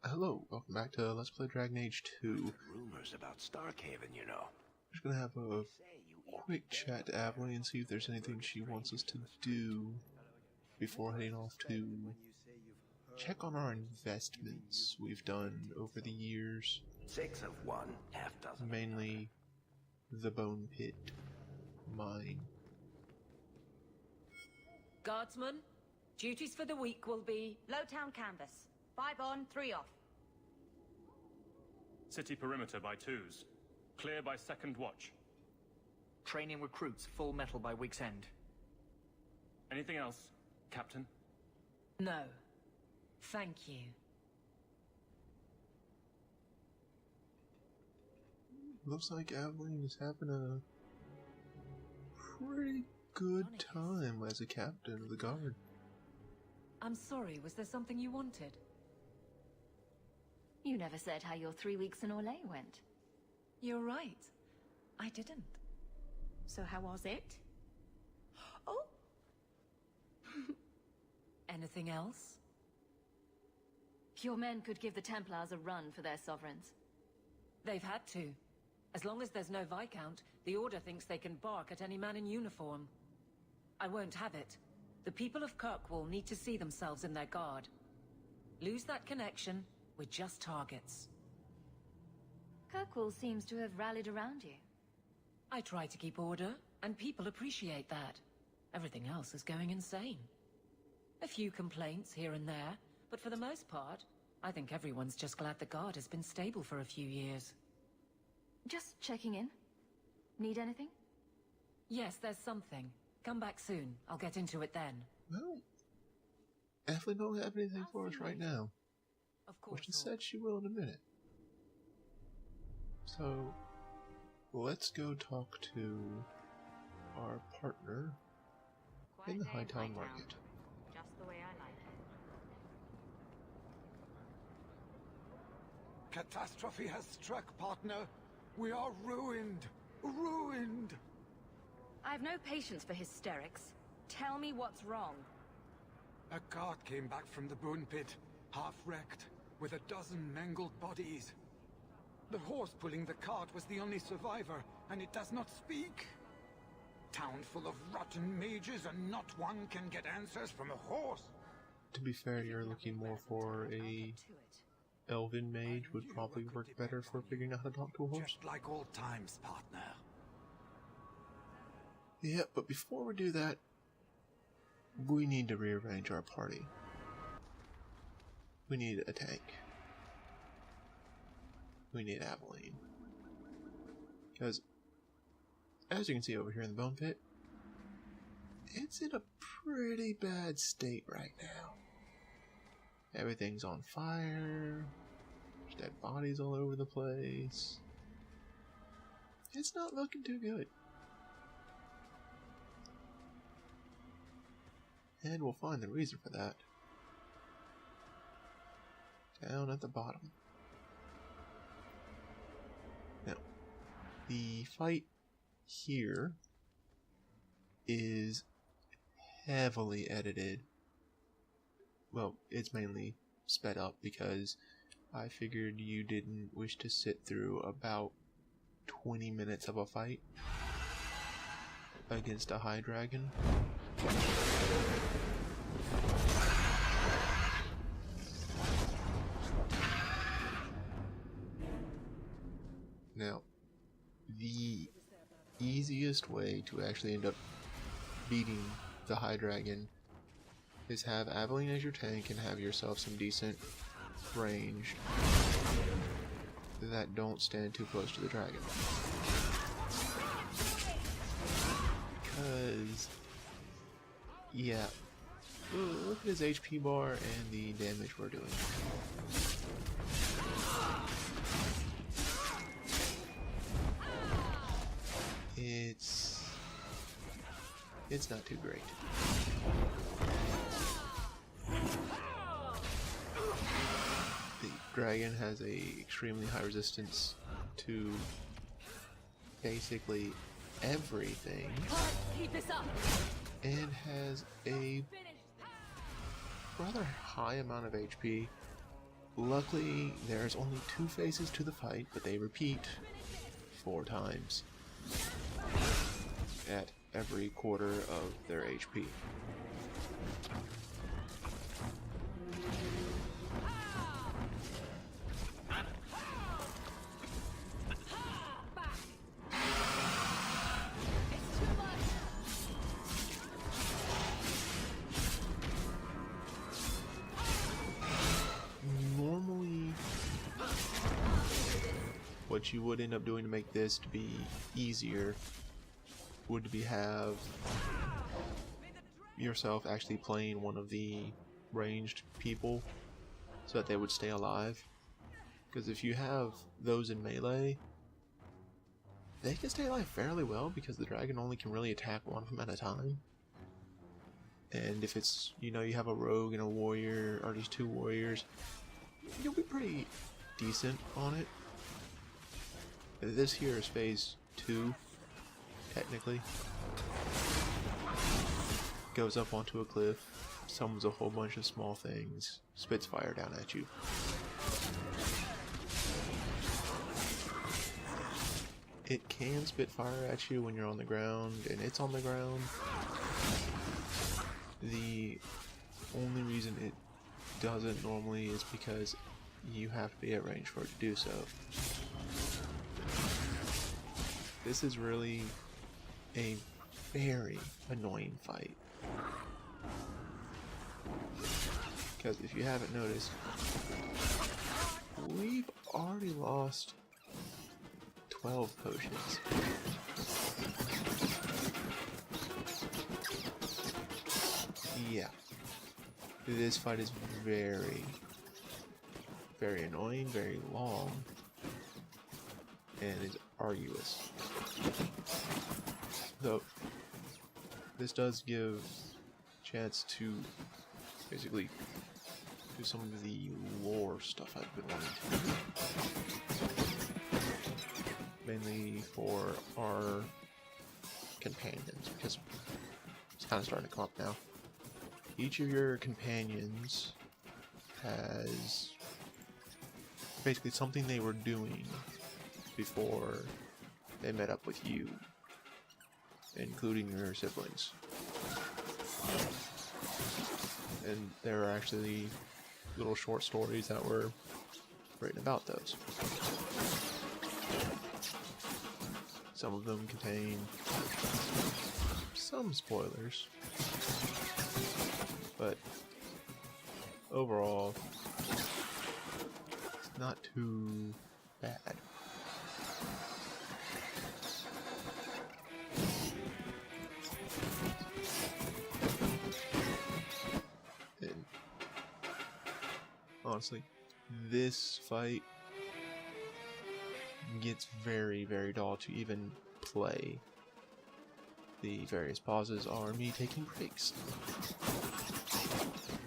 Hello, welcome back to Let's Play Dragon Age 2. Rumors about Starkhaven, you know. Just gonna have a quick chat to Aveline and see if there's anything she wants us to do before heading off to check on our investments we've done over the years. 6 of one, half dozen. Mainly the Bone Pit mine. Guardsmen, duties for the week will be Lowtown canvas. 5 on, 3 off. City perimeter by twos. Clear by second watch. Training recruits full metal by week's end. Anything else, Captain? no. Thank you. Looks like Aveline is having a pretty good time as a captain of the guard. I'm sorry, was there something you wanted? You never said how your 3 weeks in Orlais went. You're right. I didn't. So how was it? Oh! Anything else? Your men could give the Templars a run for their sovereigns. They've had to. As long as there's no Viscount, the Order thinks they can bark at any man in uniform. I won't have it. The people of Kirkwall need to see themselves in their guard. Lose that connection, we're just targets. Kirkwall seems to have rallied around you. I try to keep order, and people appreciate that. Everything else is going insane. A few complaints here and there, but for the most part, I think everyone's just glad the guard has been stable for a few years. Just checking in. Need anything? Yes, there's something. Come back soon. I'll get into it then. Well, Aveline don't have anything for us right now. Of course. But she said she will in a minute. So, let's go talk to our partner in the Hightown Market. Just the way I like it. Catastrophe has struck, partner. We are ruined. Ruined. I have no patience for hysterics. Tell me what's wrong. A cart came back from the Bone Pit, half-wrecked, with a dozen mangled bodies. The horse pulling the cart was the only survivor, and it does not speak. Town full of rotten mages, and not one can get answers from a horse. To be fair, you're looking more for a elven mage would probably work better for figuring out how to talk to a horse. Just like old times, partner. Yeah, but before we do that, we need to rearrange our party. We need a tank. We need Aveline. Because, as you can see over here in the Bone Pit, it's in a pretty bad state right now. Everything's on fire. There's dead bodies all over the place. It's not looking too good. And we'll find the reason for that down at the bottom. Now, the fight here is heavily edited. Well, it's mainly sped up because I figured you didn't wish to sit through about 20 minutes of a fight against a high dragon. Now, the easiest way to actually end up beating the high dragon is have Aveline as your tank and have yourself some decent range that don't stand too close to the dragon. Because, yeah, look at his HP bar and the damage we're doing. It's not too great. The dragon has a extremely high resistance to basically everything, Keep this up. and has a rather high amount of HP Luckily, there's only 2 phases to the fight, but they repeat 4 times at every quarter of their HP. Normally, what you would end up doing to make this to be easier would be have yourself actually playing one of the ranged people so that they would stay alive. Because if you have those in melee, they can stay alive fairly well because the dragon only can really attack one of them at a time. And if it's, you know, you have a rogue and a warrior, or just 2 warriors, you'll be pretty decent on it. This here is phase 2, technically. Goes up onto a cliff, summons a whole bunch of small things, spits fire down at you. It can spit fire at you when you're on the ground, and it's on the ground. The only reason it doesn't normally is because you have to be at range for it to do so. This is really a very annoying fight. Because if you haven't noticed, we've already lost 12 potions. Yeah. This fight is very, very annoying, very long, and is arduous. Though, this does give a chance to basically do some of the lore stuff I've been wanting to do. Mainly for our companions, because it's kind of starting to come up now. Each of your companions has basically something they were doing before they met up with you, including your siblings. And there are actually little short stories that were written about those. Some of them contain some spoilers, but overall, it's not too bad. And honestly, this fight gets very, very dull to even play. The various pauses are me taking breaks,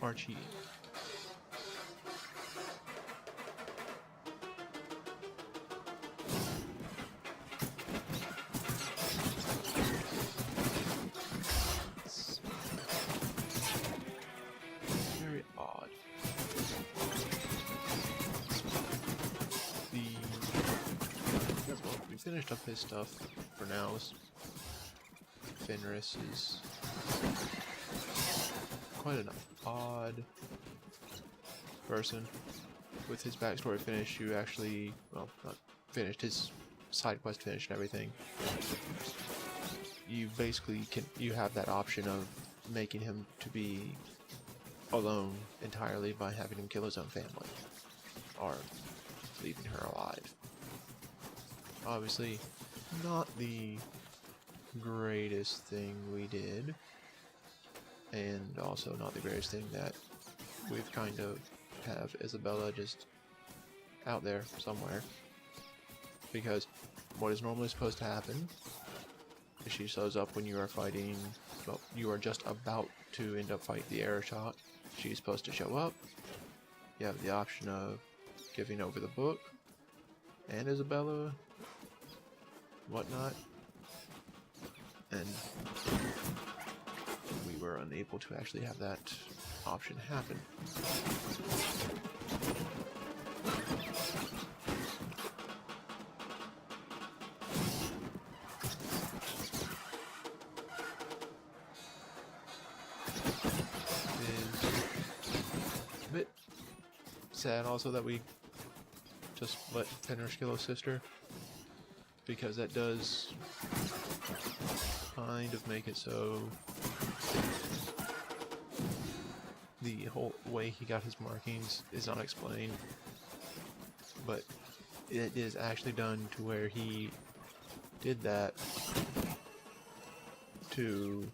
or cheating. It's very odd. Well, we finished up his stuff for now. Fenris is quite an odd person. With his backstory finished, you actually, well, not finished, his side quest finished and everything. You basically you have that option of making him to be alone entirely by having him kill his own family, or leaving her alive. Obviously, not the greatest thing we did, and also not the greatest thing that we've kind of have Isabella just out there somewhere, because what is normally supposed to happen is she shows up when you are fighting, well, you are just about to end up fighting the arrow shot. She's supposed to show up, you have the option of giving over the book and Isabella, whatnot, and we were unable to actually have that option happen. sad also that we just let Fenris kill his sister, because that does kind of make it so the whole way he got his markings is not explained, but it is actually done to where he did that to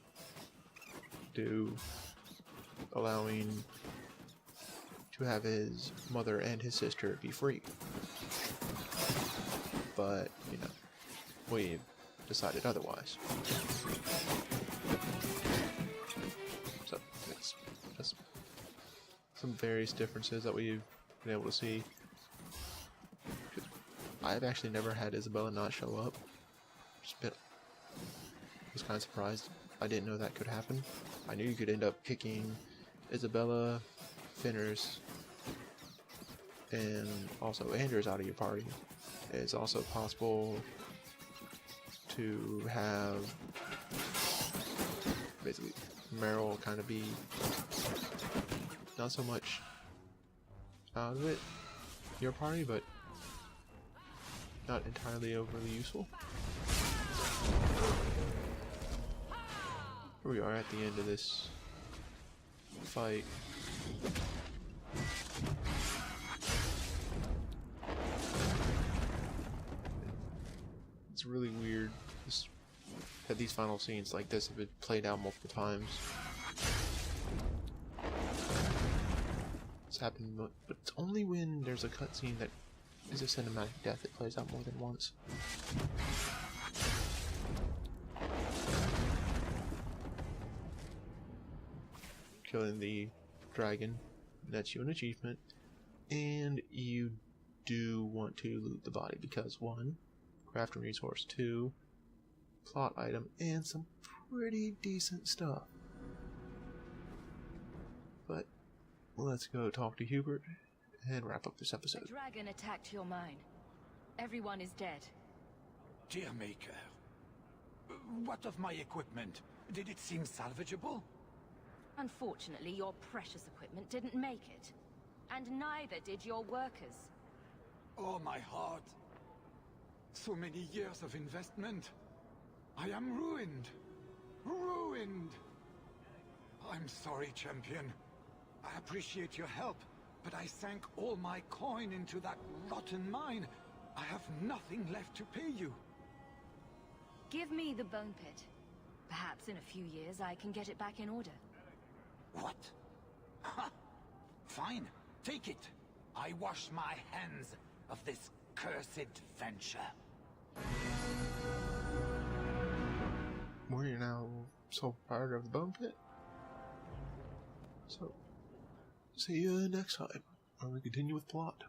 allowing to have his mother and his sister be free. But, you know, we decided otherwise. So, it's just some various differences that we've been able to see. I've actually never had Isabella not show up. Was kind of surprised. I didn't know that could happen. I knew you could end up kicking Isabella, Fenris, and also Anders out of your party. It's also possible to have basically Meryl kind of be not so much out of it, your party, but not entirely overly useful. Here we are at the end of this fight. It's really weird that these final scenes like this have been played out multiple times. It's happened, but it's only when there's a cutscene that is a cinematic death it plays out more than once. Killing the dragon, that's you an achievement, and you do want to loot the body because 1, crafting resource, 2, plot item, and some pretty decent stuff. But let's go talk to Hubert and wrap up this episode. A dragon attacked your mine. Everyone is dead. Dear Maker, what of my equipment? Did it seem salvageable? Unfortunately, your precious equipment didn't make it. And neither did your workers. Oh, my heart. So many years of investment. I am ruined. Ruined. I'm sorry, champion. I appreciate your help, but I sank all my coin into that rotten mine. I have nothing left to pay you. Give me the bone pit. Perhaps in a few years I can get it back in order. What? Ha! Fine, take it. I wash my hands of this cursed venture. We're now sole proprietor of the Bone Pit. So, see you next time, where we continue with plot.